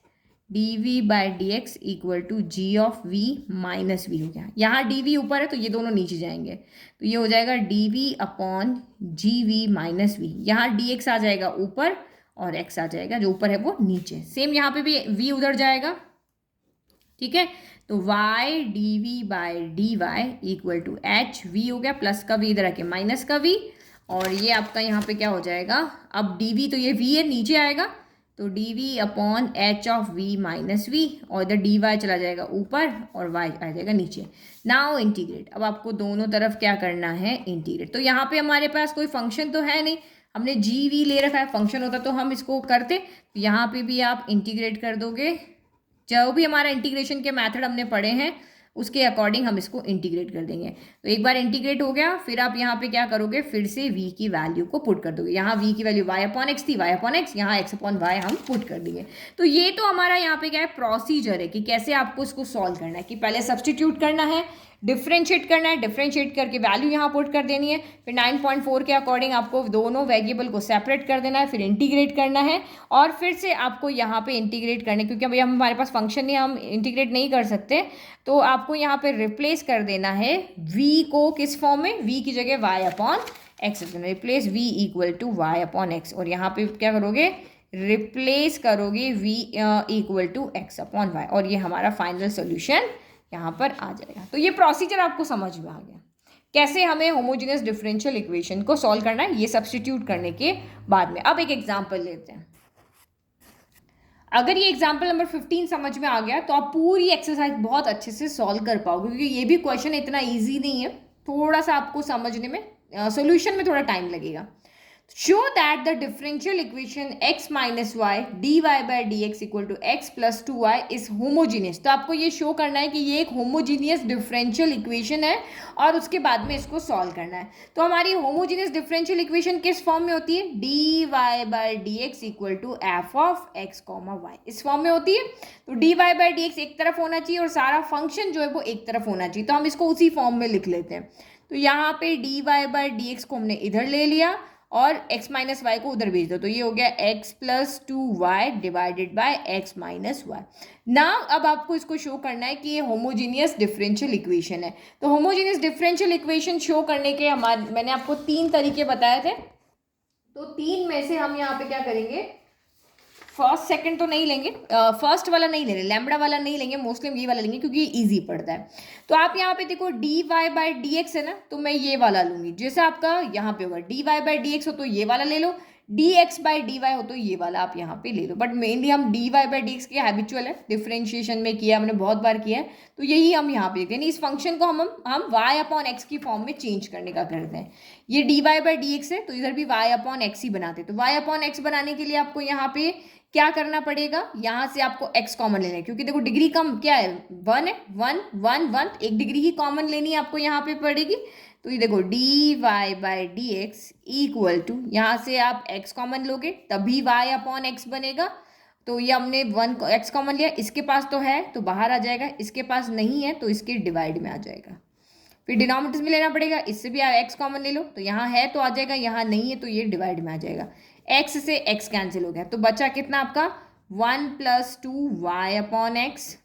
d v by d x equal to g of v minus v हो गया। यहाँ डी वी ऊपर है तो ये दोनों नीचे जाएंगे, तो ये हो जाएगा d v upon g v minus v. यहाँ डी एक्स आ जाएगा ऊपर और एक्स आ जाएगा, जो ऊपर है वो नीचे। सेम यहाँ पे भी वी उधर जाएगा, ठीक है। तो y d v by d y equal to h v हो गया, प्लस का वी इधर आके माइनस का वी, और ये आपका यहाँ पे क्या हो जाएगा, अब डी वी तो ये वी है नीचे आएगा, तो d v upon h of v minus v, और इधर डी वाई चला जाएगा ऊपर और वाई आ जाएगा नीचे। नाउ इंटीग्रेट, अब आपको दोनों तरफ क्या करना है, इंटीग्रेट। तो यहाँ पे हमारे पास कोई फंक्शन तो है नहीं, हमने जी वी ले रखा है, फंक्शन होता तो हम इसको करते। तो यहाँ पे भी आप इंटीग्रेट कर दोगे, जो भी हमारा इंटीग्रेशन के मेथड हमने पढ़े हैं उसके अकॉर्डिंग हम इसको इंटीग्रेट कर देंगे। तो एक बार इंटीग्रेट हो गया, फिर आप यहाँ पे क्या करोगे, फिर से v की वैल्यू को पुट कर दोगे। यहाँ v की वैल्यू y अपॉन एक्स थी, y अपॉन एक्स, यहाँ x अपॉन y हम पुट कर देंगे। तो ये तो हमारा यहाँ पे क्या है, प्रोसीजर है कि कैसे आपको इसको सॉल्व करना है, कि पहले सब्सटीट्यूट करना है, डिफ्रेंशिएट करना है, डिफ्रेंशिएट करके वैल्यू यहाँ पुट कर देनी है, फिर 9.4 के अकॉर्डिंग आपको दोनों वेरिएबल को सेपरेट कर देना है, फिर इंटीग्रेट करना है, और फिर से आपको यहाँ पे इंटीग्रेट करने, क्योंकि अभी हमारे पास फंक्शन नहीं, हम इंटीग्रेट नहीं कर सकते, तो आपको यहाँ पे रिप्लेस कर देना है v को किस फॉर्म में, v की जगह y upon x, replace v equal to y upon x, और यहाँ पे क्या करोगे, रिप्लेस करोगे v equal to x upon y, और ये हमारा फाइनल सोल्यूशन यहाँ पर आ जाएगा। तो ये प्रोसीजर आपको समझ में आ गया कैसे हमें होमोजेनियस डिफरेंशियल इक्वेशन को सॉल्व करना है, ये सब्स्टिट्यूट करने के बाद में। अब एक एग्जांपल लेते हैं। अगर ये एग्जांपल नंबर 15 समझ में आ गया तो आप पूरी एक्सरसाइज बहुत अच्छे से सॉल्व कर पाओगे, क्योंकि ये भी क्वेश्चन इतना ईजी नहीं है, थोड़ा सा आपको समझने में, सॉल्यूशन में थोड़ा टाइम लगेगा। Show that the differential equation x minus y dy by dx equal to x plus 2y is homogeneous। तो आपको ये शो करना है कि ये एक होमोजीनियस डिफरेंशियल इक्वेशन है और उसके बाद में इसको सॉल्व करना है। तो हमारी होमोजीनियस डिफरेंशियल इक्वेशन किस फॉर्म में होती है, dy by dx equal to f of x, y, इस फॉर्म में होती है। तो dy by dx एक तरफ होना चाहिए और सारा फंक्शन जो है वो एक तरफ होना चाहिए, तो हम इसको उसी फॉर्म में लिख लेते हैं। तो यहाँ पे dy by dx को हमने इधर ले लिया और x माइनस वाई को उधर भेज दो, तो ये हो गया x plus 2y divided by x minus y. Now अब आपको इसको शो करना है कि ये होमोजीनियस डिफरेंशियल इक्वेशन है। तो होमोजीनियस डिफरेंशियल इक्वेशन शो करने के मैंने आपको 3 तरीके बताए थे, तो 3 में से हम यहाँ पे क्या करेंगे, फर्स्ट सेकंड तो नहीं लेंगे, फर्स्ट वाला नहीं ले रहे, लैम्बडा वाला नहीं लेंगे, मोस्टली हम ये वाला लेंगे क्योंकि ये ईजी पड़ता है। तो आप यहाँ पे देखो d y by d x है ना, तो मैं ये वाला लूंगी। जैसे आपका यहाँ पे होगा d y by d x हो तो ये वाला ले लो, d x by d y हो तो ये वाला आप यहाँ पे ले लो। बट मेनली हम d y by d x के हैबिचुअल है, डिफरेंशिएशन में किया हमने, बहुत बार किया है, तो यही हम यहाँ पे देखते हैं। इस फंक्शन को हम वाई अपॉन एक्स की फॉर्म में चेंज करने का करते हैं। ये d y by d x है तो इधर भी वाई अपॉन एक्स ही बनाते हैं। तो वाई अपॉन एक्स बनाने के लिए आपको यहाँ पे क्या करना पड़ेगा, यहाँ से आपको x कॉमन लेना है, क्योंकि देखो डिग्री कम क्या है, 1 है, 1 1 1, एक डिग्री ही कॉमन लेनी है आपको यहाँ पे पड़ेगी। तो ये देखो d y by d x equal to, यहाँ से आप x कॉमन लोगे तभी y अपॉन एक्स बनेगा। तो ये हमने 1 x कॉमन लिया, इसके पास तो है तो बाहर आ जाएगा, इसके पास नहीं है तो इसके डिवाइड में आ जाएगा। फिर डिनोमिनेटर में लेना पड़ेगा, इससे भी आप x कॉमन ले लो, तो यहाँ है तो आ जाएगा, यहाँ नहीं है तो ये डिवाइड में आ जाएगा। x से x कैंसिल हो गया, तो बचा कितना आपका 1 प्लस 2y अपॉन एक्स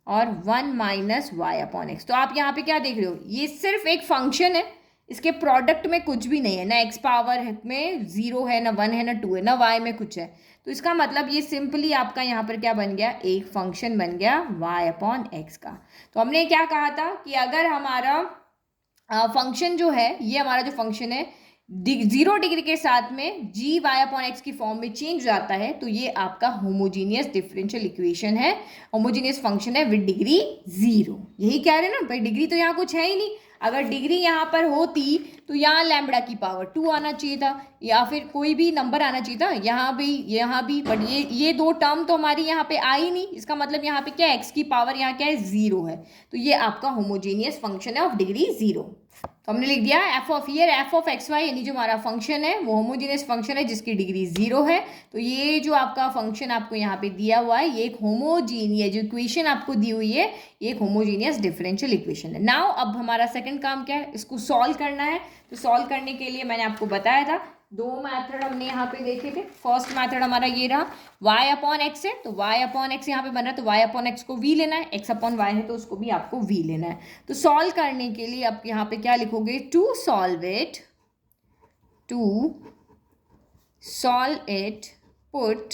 और 1 माइनस वाई अपॉन एक्स। तो आप यहाँ पे क्या देख रहे हो, ये सिर्फ एक फंक्शन है, इसके प्रोडक्ट में कुछ भी नहीं है, ना x पावर में 0 है, ना 1 है, ना 2 है, ना y में कुछ है। तो इसका मतलब ये सिंपली आपका यहाँ पर क्या बन गया, एक फंक्शन बन गया y अपॉन एक्स का। तो हमने क्या कहा था कि अगर हमारा फंक्शन जो है, ये हमारा जो फंक्शन है 0 डिग्री के साथ में जी वाई अपॉन एक्स की फॉर्म में चेंज हो जाता है, तो ये आपका होमोजीनियस डिफरेंशियल इक्वेशन है, होमोजीनियस फंक्शन है विद डिग्री 0। यही कह रहे हैं ना भाई, डिग्री तो यहाँ कुछ है ही नहीं। अगर डिग्री यहाँ पर होती तो यहाँ लैम्बडा की पावर 2 आना चाहिए था, या फिर कोई भी नंबर आना चाहिए था, यहाँ भी, बट ये 2 टर्म तो हमारी यहाँ पे आई नहीं। इसका मतलब यहाँ पे क्या है, एक्स की पावर यहाँ क्या है 0 है, तो ये आपका होमोजीनियस फंक्शन है ऑफ डिग्री 0। तो हमने लिख दिया एफ ऑफ एक्स वाई यानी जो हमारा फंक्शन है वो होमोजीनियस फंक्शन है जिसकी डिग्री 0 है। तो ये जो आपका फंक्शन आपको यहाँ पे दिया हुआ है ये एक होमोजीनियस जो इक्वेशन आपको दी हुई है ये एक होमोजीनियस डिफरेंशियल इक्वेशन है। नाउ अब हमारा सेकंड काम क्या है, इसको सॉल्व करना है। तो सॉल्व करने के लिए मैंने आपको बताया था दो मेथड हमने यहाँ पे देखे थे। फर्स्ट मेथड हमारा ये रहा y अपॉन एक्स है, तो y अपॉन एक्स यहाँ पे बन रहा है तो y अपॉन एक्स को v लेना है, x अपॉन y है तो उसको भी आपको v लेना है। तो सॉल्व करने के लिए आप यहाँ पे क्या लिखोगे, to solve it put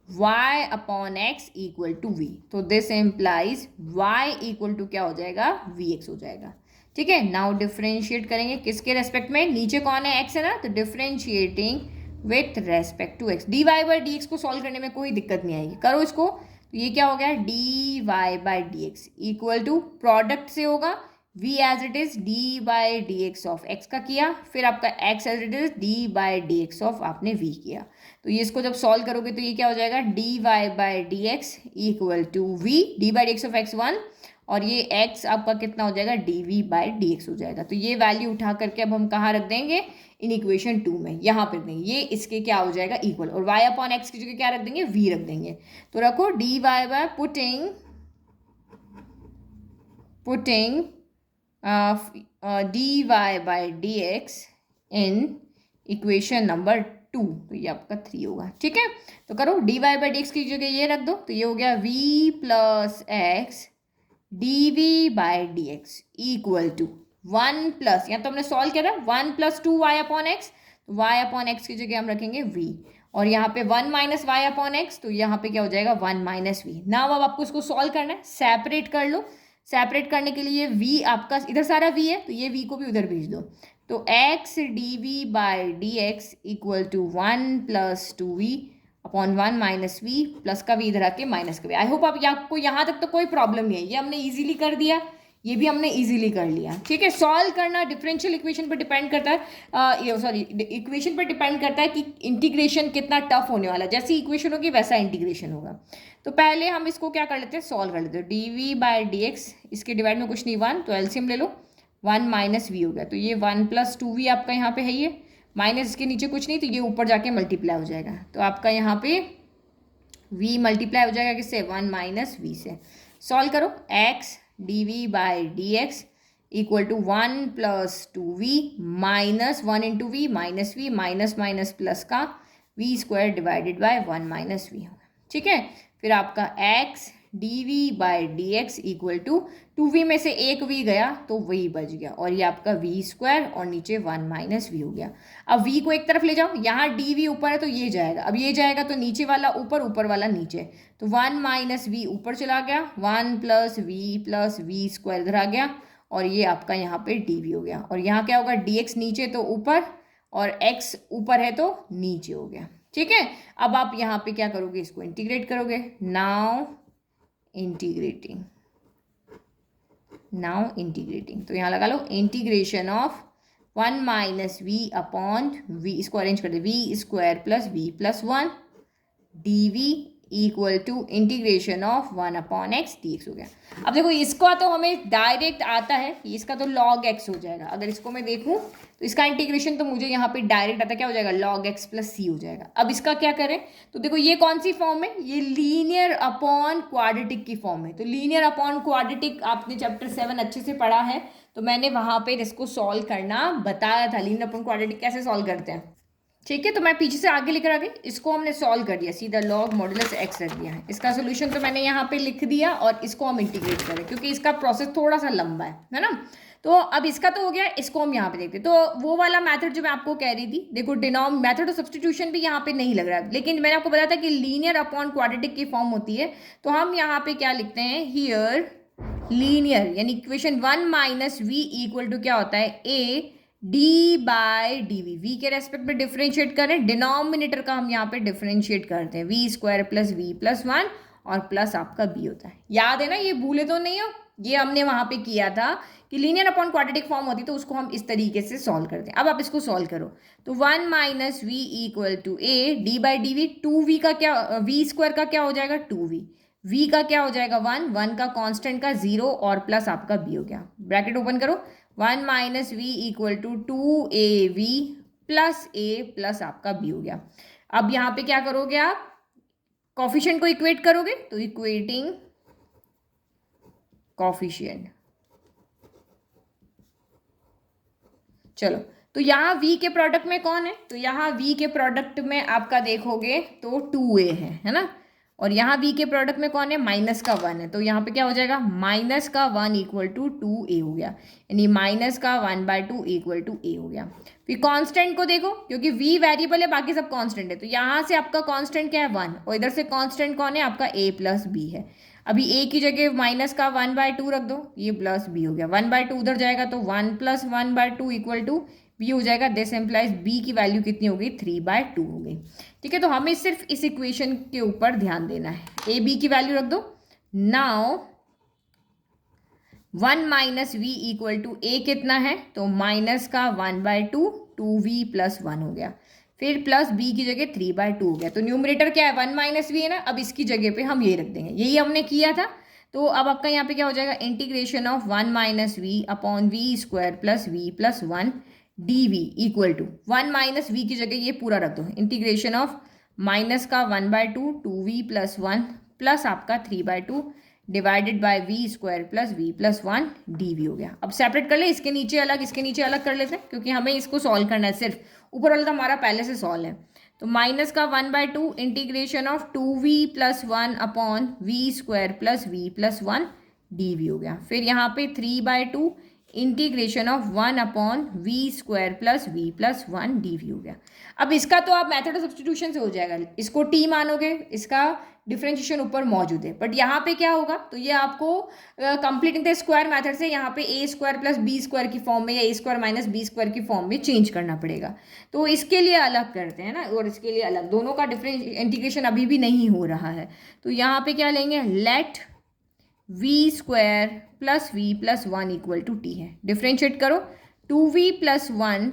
y upon x equal to v। तो this implies y equal to क्या हो जाएगा, vx हो जाएगा। ठीक है, नाउ डिफ्रेंशिएट करेंगे किसके रेस्पेक्ट में, नीचे कौन है x है ना, तो differentiating with respect to x। D y by d x को सॉल्व करने में कोई दिक्कत नहीं आएगी, करो इसको। तो ये क्या हो गया, d y by d x equal to product से होगा v as it is d by d x of x का किया, फिर आपका x as it is d by d x of आपने v किया। तो ये इसको जब सॉल्व करोगे तो ये क्या हो जाएगा, d y by d x equal to v d by d x of x 1 और ये x आपका कितना हो जाएगा, d v by d x हो जाएगा। तो ये वैल्यू उठा करके अब हम कहाँ रख देंगे, इन इक्वेशन 2 में यहाँ पर देंगे, ये इसके क्या हो जाएगा इक्वल, और y अपॉन एक्स की जगह क्या रख देंगे, v रख देंगे। तो रखो d y by putting d y by d x in equation number 2, तो ये आपका 3 होगा। ठीक है, तो करो d y by d x की जगह ये रख दो, तो ये हो गया v plus x d v by d x equal to 1 plus, यहाँ तो हमने सॉल्व किया था 1 प्लस 2 वाई अपॉन एक्स, तो वाई अपॉन एक्स की जगह हम रखेंगे v, और यहाँ पे 1 माइनस वाई अपॉन एक्स, तो यहाँ पे क्या हो जाएगा 1 माइनस वी। नाउ अब आपको इसको सॉल्व करना है, सेपरेट कर लो। सेपरेट करने के लिए v आपका इधर सारा v है तो ये v को भी उधर भेज दो, तो x d v by d x equal to 1 plus 2v upon 1 minus v, plus का v इधर आके माइनस का v। आई होप आप आपको यहाँ तक तो कोई प्रॉब्लम नहीं है, ये हमने इजीली कर दिया, ये भी हमने इजीली कर लिया। ठीक है, सॉल्व करना डिफरेंशियल इक्वेशन पर डिपेंड करता है, सॉरी इक्वेशन पर डिपेंड करता है कि इंटीग्रेशन कितना टफ होने वाला है, जैसी इक्वेशन होगी वैसा इंटीग्रेशन होगा। तो पहले हम इसको क्या कर लेते हैं, सॉल्व कर लेते हैं। D v by d x, इसके डिवाइड में कुछ नहीं 1, तो एलसीएम ले लो, 1 माइनस वी हो गया, तो ये 1 प्लस 2v आपका यहाँ पे है, ये माइनस इसके नीचे कुछ नहीं, तो ये ऊपर जाके मल्टीप्लाई हो जाएगा, तो आपका यहाँ पे v मल्टीप्लाई हो जाएगा किससे, 1 माइनस वी से। सॉल्व करो, x d v by d x equal to 1 plus 2v minus 1 into v minus v, minus minus plus का v square divided by 1 minus v होगा। ठीक है, फिर आपका x d v by d x equal to 2v में से एक v गया तो वही बच गया, और ये आपका v स्क्वायर और नीचे 1 माइनस वी हो गया। अब v को एक तरफ ले जाओ, यहाँ dv ऊपर है तो ये जाएगा, अब ये जाएगा तो नीचे वाला ऊपर, ऊपर वाला नीचे, तो 1 माइनस वी ऊपर चला गया, 1 प्लस वी स्क्वायर इधर आ गया, और ये आपका यहाँ पे dv हो गया, और यहाँ क्या होगा, dx नीचे तो ऊपर और x ऊपर है तो नीचे हो गया। ठीक है, अब आप यहाँ पे क्या करोगे, इसको इंटीग्रेट करोगे। नाउ इंटीग्रेटिंग, तो यहाँ लगा लो integration of 1 minus v upon v, इसको अरेंज कर दे, v square plus v plus 1 d v equal to integration of 1 upon x d x हो गया। अब देखो इसका तो हमें डायरेक्ट आता है, इसका तो लॉग एक्स हो जाएगा। अगर इसको मैं देखूँ तो इसका इंटीग्रेशन तो मुझे यहाँ पे डायरेक्ट आता, क्या हो जाएगा, लॉग एक्स प्लस सी हो जाएगा। अब इसका क्या करें, तो देखो ये कौन सी फॉर्म है, ये लीनियर अपॉन क्वाड्रेटिक की फॉर्म है। तो लीनियर अपॉन क्वाड्रेटिक आपने चैप्टर 7 अच्छे से पढ़ा है, तो मैंने वहाँ पर इसको सॉल्व करना बताया था, लीनियर अपॉन क्वाड्रेटिक कैसे सॉल्व करते हैं। ठीक है, तो मैं पीछे से आगे लिख रहा, इसको हमने सॉल्व कर दिया, सीधा लॉग मॉडुलस एक्स रख दिया है। इसका सोल्यूशन तो मैंने यहाँ पे लिख दिया, और इसको हम इंटीग्रेट करें क्योंकि इसका प्रोसेस थोड़ा सा लंबा है ना। तो अब इसका तो हो गया, इसको हम यहाँ पे देखते हैं। तो वो वाला मेथड जो मैं आपको कह रही थी, देखो डिनोम मेथड ऑफ सब्स्टिट्यूशन भी यहाँ पे नहीं लग रहा है, लेकिन मैंने आपको बताया था कि लीनियर अपॉन क्वाड्रेटिक की फॉर्म होती है। तो हम यहाँ पे क्या लिखते हैं, हियर लीनियर यानी equation 1 minus v equal to क्या होता है, a d by d v, v के रेस्पेक्ट में डिफ्रेंशिएट करें, डिनोमिनेटर का हम यहाँ पे डिफ्रेंशिएट करते हैं, v square plus v plus 1 और प्लस आपका बी होता है। याद है ना, ये भूले तो नहीं हो, ये हमने वहाँ पे किया था कि लीनियर अपॉन क्वाड्रेटिक फॉर्म होती तो उसको हम इस तरीके से सॉल्व करते हैं। अब आप इसको सॉल्व करो, तो 1 minus v equal to a d by d v, 2v का क्या, वी स्क्वायर का क्या हो जाएगा 2v, v का क्या हो जाएगा 1 का कांस्टेंट का 0 और प्लस आपका b हो गया, ब्रैकेट ओपन करो, 1 minus v equal to 2ab plus a plus आपका b हो गया। अब यहाँ पे क्या करोगे आप, कॉफिशिएंट को इक्वेट करोगे, तो इक्वेटिंग कॉफिशिएंट। चलो, तो यहाँ v के प्रोडक्ट में कौन है, तो यहाँ v के प्रोडक्ट में आपका देखोगे तो 2a है ना, और यहाँ v के प्रोडक्ट में कौन है, माइनस का 1 है, तो यहाँ पे क्या हो जाएगा, माइनस का 1 इक्वल टू 2a हो गया, यानी माइनस का 1/2 इक्वल टू a हो गया। फिर कांस्टेंट को देखो, क्योंकि v वेरिएबल है, बाकी सब कांस्टेंट है, तो यहाँ से आपका कांस्टेंट क्या है 1, और इधर से कांस्टेंट कौन है आपका a प्लस b है। अभी a की जगह माइनस का 1/2 रख दो, ये प्लस b हो गया, 1/2 उधर जाएगा तो 1 प्लस 1/2 इक्वल टू b हो जाएगा। दिस एम्प्लाइज b की वैल्यू कितनी हो गई, 3/2 हो गई। ठीक है, तो हमें सिर्फ इस इक्वेशन के ऊपर ध्यान देना है, a b की वैल्यू रख दो। Now 1 minus v equal to a कितना है, तो माइनस का 1/2 2v प्लस 1 हो गया, फिर प्लस b की जगह 3/2 हो गया। तो न्यूमरेटर क्या है, 1 माइनस वी है ना, अब इसकी जगह पे हम ये रख देंगे, यही हमने किया था। तो अब आपका यहाँ पे क्या हो जाएगा, integration of 1 minus v upon v square plus v plus 1 d v equal to 1 minus v की जगह ये पूरा रख दो, इंटीग्रेशन ऑफ माइनस का 1/2 2v प्लस 1 प्लस आपका 3/2 divided by v square plus v plus 1 d v हो गया। अब सेपरेट कर ले, इसके नीचे अलग इसके नीचे अलग कर लेते हैं, क्योंकि हमें इसको सॉल्व करना है, सिर्फ ऊपर वाला तो हमारा पहले से सॉल्व है। तो माइनस का 1/2 integration of 2v plus 1 upon v square plus v plus 1 d v हो गया। फिर यहाँ पे 3/2 integration of 1 upon v square plus v plus 1 d v हो गया। अब इसका तो आप मेथड ऑफ सब्स्टिट्यूशन से हो जाएगा, इसको टी मानोगे, इसका डिफरेंशिएशन ऊपर मौजूद है, बट यहाँ पे क्या होगा, तो ये आपको कंप्लीटिंग द स्क्वायर मेथड से यहाँ पे a square plus b square की फॉर्म में या a square minus b square की फॉर्म में चेंज करना पड़ेगा। तो इसके लिए अलग करते हैं ना, और इसके लिए अलग, दोनों का डिफरेंस इंटीग्रेशन अभी भी नहीं हो रहा है। तो यहाँ पे क्या लेंगे, let v square plus v plus 1 equal to t है, डिफ्रेंशिएट करो, 2v plus 1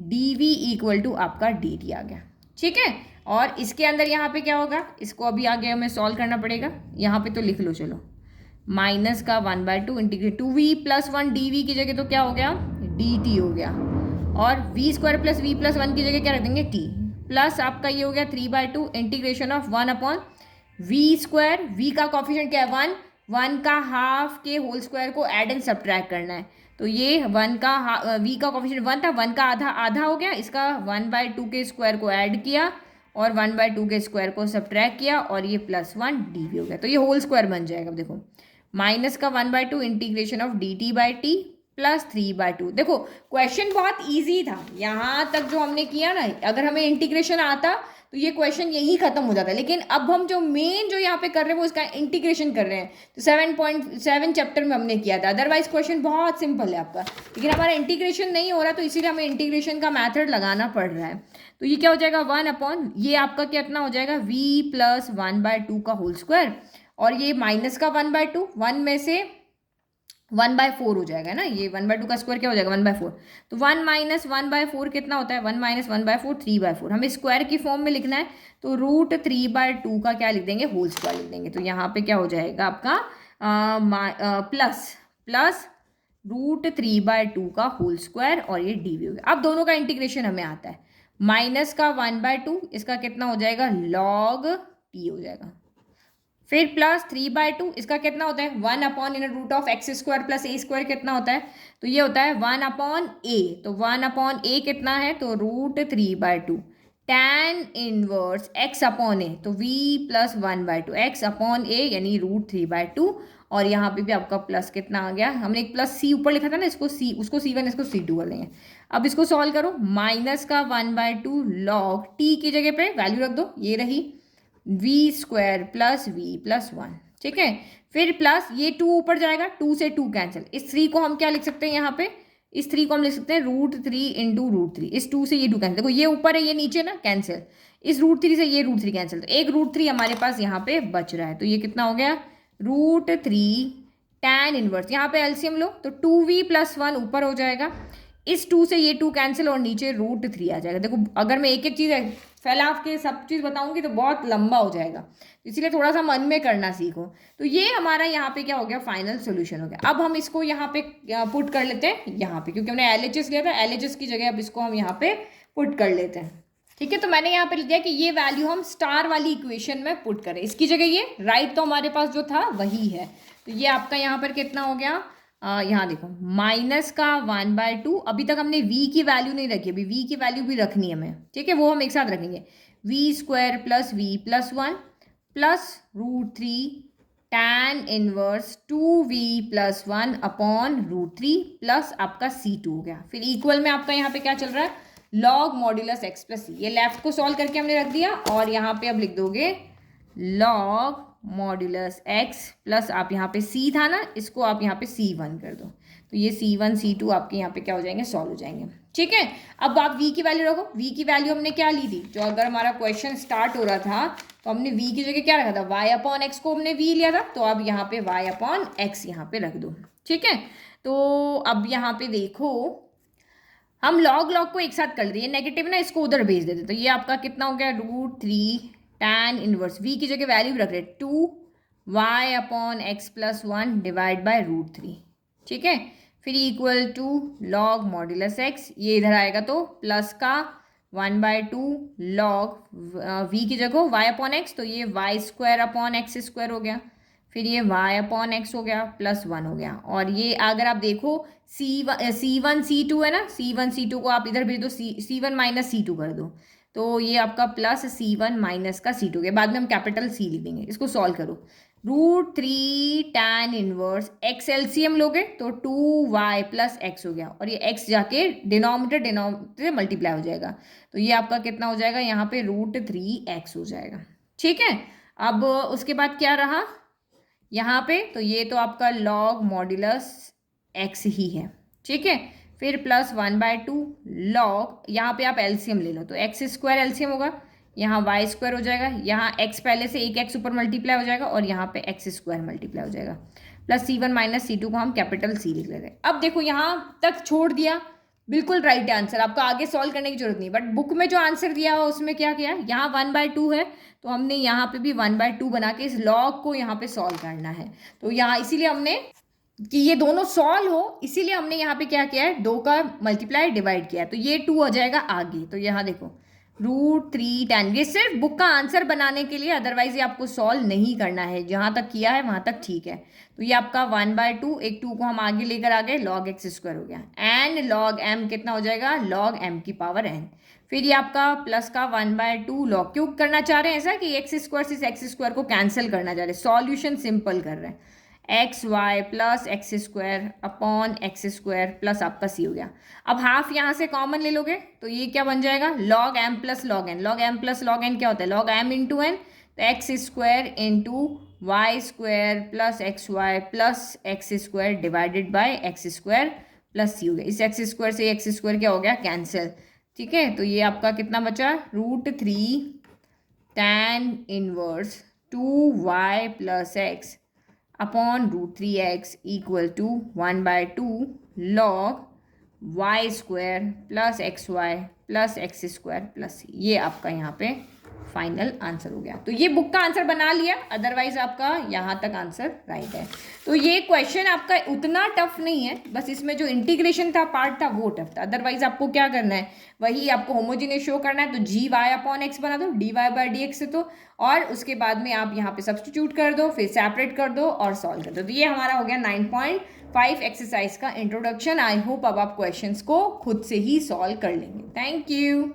d v equal to आपका डी टी आ गया। ठीक है, और इसके अंदर यहाँ पे क्या होगा, इसको अभी आगे हमें सॉल्व करना पड़ेगा, यहाँ पे तो लिख लो, चलो माइनस का 1/2 integrate 2v plus 1 d we की जगह तो क्या हो गया, डी टी हो गया, और v square plus v plus 1 की जगह क्या रख देंगे, टी, प्लस आपका ये हो गया 3/2 integration of 1 upon v square, v का कॉफिशिएंट क्या है 1 का हाफ के होल स्क्वायर को ऐड एंड सब्ट्रैक्ट करना है, तो ये 1 का वी का कॉफिशिएंट 1 था, 1 का आधा आधा हो गया, इसका 1/2 के स्क्वायर को ऐड किया और 1/2 के स्क्वायर को सब्ट्रैक्ट किया और ये प्लस 1 डी वी हो गया, तो ये होल स्क्वायर बन जाएगा। देखो माइनस का 1/2 integration of D T by T plus 3/2। देखो क्वेश्चन बहुत ईजी था, यहाँ तक जो हमने किया ना, अगर हमें इंटीग्रेशन आता तो ये क्वेश्चन यही खत्म हो जाता है, लेकिन अब हम जो मेन जो यहाँ पे कर रहे हैं वो इसका इंटीग्रेशन कर रहे हैं, तो 7.7 चैप्टर में हमने किया था, अदरवाइज क्वेश्चन बहुत सिंपल है आपका, लेकिन हमारा इंटीग्रेशन नहीं हो रहा, तो इसीलिए हमें इंटीग्रेशन का मैथड लगाना पड़ रहा है। तो ये क्या हो जाएगा 1 अपॉन ये आपका कितना हो जाएगा v प्लस 1/2 का होल स्क्वायर, और ये माइनस का 1/2, 1 में से 1/4 हो जाएगा ना, ये 1/2 का स्क्वायर क्या हो जाएगा 1/4, तो 1 माइनस 1/4 कितना होता है, 1 माइनस 1/4 3/4, हमें स्क्वायर की फॉर्म में लिखना है, तो रूट 3/2 का क्या लिख देंगे, होल स्क्वायर लिख देंगे, तो यहाँ पे क्या हो जाएगा आपका प्लस रूट 3/2 का होल स्क्वायर और ये डी वी हो गया। अब दोनों का इंटीग्रेशन हमें आता है, माइनस का 1/2 इसका कितना हो जाएगा लॉग टी हो जाएगा, फिर प्लस 3/2 इसका कितना होता है 1 upon in root of x square plus a square कितना होता है, तो ये होता है 1 अपॉन ए, तो 1 अपॉन ए कितना है, तो root 3/2 tan inverse x upon a, तो v plus 1/2 x upon a यानी रूट 3/2, और यहाँ पे भी आपका प्लस कितना आ गया, हमने एक प्लस सी ऊपर लिखा था ना, इसको सी उसको c1 इसको c2 कर लेंगे। अब इसको सॉल्व करो, माइनस का 1/2 लॉग टी की जगह पे वैल्यू रख दो, ये रही v square plus v plus 1, ठीक है, फिर प्लस ये 2 ऊपर जाएगा, 2 से 2 कैंसिल, इस 3 को हम क्या लिख सकते हैं यहाँ पे, इस 3 को हम लिख सकते हैं रूट 3 इंटू रूट 3, इस 2 से ये 2 कैंसिल, देखो ये ऊपर है ये नीचे ना कैंसिल, इस रूट 3 से ये रूट 3 कैंसिल, तो एक रूट 3 हमारे पास यहाँ पे बच रहा है, तो ये कितना हो गया रूट 3 टैन इनवर्स, यहाँ पे एलसीएम लो तो 2v प्लस 1 ऊपर हो जाएगा, इस 2 से ये 2 कैंसिल और नीचे रूट 3 आ जाएगा। देखो अगर मैं एक एक चीज़ फैलाव के सब चीज़ बताऊंगी तो बहुत लंबा हो जाएगा, इसीलिए थोड़ा सा मन में करना सीखो। तो ये हमारा यहाँ पे क्या हो गया, फाइनल सोल्यूशन हो गया। अब हम इसको यहाँ पे पुट कर लेते हैं यहाँ पे, क्योंकि हमने LHS लिया था, LHS की जगह अब इसको हम यहाँ पे पुट कर लेते हैं। ठीक है, तो मैंने यहाँ पे लिख दिया कि ये वैल्यू हम स्टार वाली इक्वेशन में पुट करें, इसकी जगह ये राइट तो हमारे पास जो था वही है। तो ये आपका यहाँ पर कितना हो गया, यहाँ देखो माइनस का 1/2, अभी तक हमने v की वैल्यू नहीं रखी, अभी v की वैल्यू भी रखनी है हमें, ठीक है, वो हम एक साथ रखेंगे। v² plus v plus 1 plus √3 tan inverse 2v plus 1 upon √3 plus आपका c2 हो गया। फिर इक्वल में आपका यहाँ पे क्या चल रहा है, log modulus x plus c। ये लेफ्ट को सॉल्व करके हमने रख दिया, और यहाँ पे अब लिख दोगे लॉग मॉड्यूलस x प्लस आप यहाँ पे c था ना, इसको आप यहाँ पे c1 कर दो, तो ये c1 c2 आपके यहाँ पे क्या हो जाएंगे, सॉल्व हो जाएंगे। ठीक है, अब आप v की वैल्यू रखो। v की वैल्यू हमने क्या ली थी, जो अगर हमारा क्वेश्चन स्टार्ट हो रहा था तो हमने v की जगह क्या रखा था, y/x को हमने v लिया था, तो अब यहाँ पे y/x यहाँ पे रख दो। ठीक है, तो अब यहाँ पे देखो हम लॉग लॉग को एक साथ कर दिए, नेगेटिव ना इसको उधर भेज देते, तो ये आपका कितना हो गया, √3 tan इनवर्स v की जगह वैल्यू रख रहे 2y/x प्लस 1 डिवाइड बाय √3। ठीक है, फिर equal to log modulus x, ये इधर आएगा तो प्लस का 1/2 लॉग v की जगह y/x, तो ये y²/x² हो गया, फिर ये y/x हो गया प्लस 1 हो गया। और ये अगर आप देखो C1 C2 है ना, C1 C2 को आप इधर भेज दो, C1 माइनस C2 कर दो, तो ये आपका प्लस C1 माइनस का C2 के बाद में हम कैपिटल C लिख देंगे। इसको सॉल्व करो, √3 tan इनवर्स x LCM लोगे तो 2y प्लस x हो गया, और ये x जाके डिनोमिनेटर से मल्टीप्लाई हो जाएगा, तो ये आपका कितना हो जाएगा, यहाँ पे √3x हो जाएगा। ठीक है, अब उसके बाद क्या रहा यहाँ पे, तो ये तो आपका लॉग मॉड्यूलस x ही है। ठीक है, फिर प्लस 1/2 लॉग, यहाँ पे आप एलसीएम ले लो, तो x² एलसीएम होगा, यहाँ y² हो जाएगा, यहाँ x पहले से एक x ऊपर मल्टीप्लाई हो जाएगा, और यहाँ पे x² मल्टीप्लाई हो जाएगा, प्लस C1 माइनस C2 को हम कैपिटल C लिख लेते हैं। अब देखो यहाँ तक छोड़ दिया, बिल्कुल राइट आंसर, आपका आगे सॉल्व करने की जरूरत नहीं, बट बुक में जो आंसर दिया हुआ उसमें क्या किया, यहाँ 1/2 है, तो हमने यहाँ पे भी 1/2 बना के इस लॉग को यहाँ पे सॉल्व करना है। तो यहाँ इसीलिए हमने कि ये दोनों सॉल्व हो, इसीलिए हमने यहाँ पे क्या किया है, 2 का मल्टीप्लाई डिवाइड किया है, तो ये 2 हो जाएगा आगे। तो यहाँ देखो √3 tan, ये सिर्फ बुक का आंसर बनाने के लिए, अदरवाइज ये आपको सॉल्व नहीं करना है, जहाँ तक किया है वहाँ तक ठीक है। तो ये आपका 1/2, एक 2 को हम आगे लेकर आ गए, log x² हो गया, एन log m कितना हो जाएगा, log m की पावर n। फिर ये आपका प्लस का 1/2 लॉग, क्यों करना चाह रहे हैं ऐसा कि x² से x² को कैंसिल करना चाह रहे हैं, सॉल्यूशन सिंपल कर रहे हैं, xy plus x² upon x² plus आपका c हो गया। अब हाफ यहाँ से कॉमन ले लोगे तो ये क्या बन जाएगा, log m plus log n, log m plus log n क्या होता है, log m इंटू n, तो x² into y² plus xy plus x² divided by x² plus c हो गया। इस x² से x² क्या हो गया, कैंसिल। ठीक है, तो ये आपका कितना बचा, √3 tan inverse 2y plus x upon √3x equal to 1/2 log y² plus xy plus x² plus c। ये आपका यहाँ पे फाइनल आंसर हो गया। तो ये बुक का आंसर बना लिया, अदरवाइज आपका यहाँ तक आंसर राइट है। तो ये क्वेश्चन आपका उतना टफ नहीं है, बस इसमें जो इंटीग्रेशन था पार्ट था वो टफ था, अदरवाइज आपको क्या करना है, वही आपको होमोजीनियस शो करना है, तो GY/x बना दो dy/dx से, तो और उसके बाद में आप यहाँ पे सब्सटीट्यूट कर दो, फिर सेपरेट कर दो और सॉल्व कर दो। तो ये हमारा हो गया 9.5 एक्सरसाइज का इंट्रोडक्शन। आई होप अब आप क्वेश्चंस को खुद से ही सॉल्व कर लेंगे। Thank you.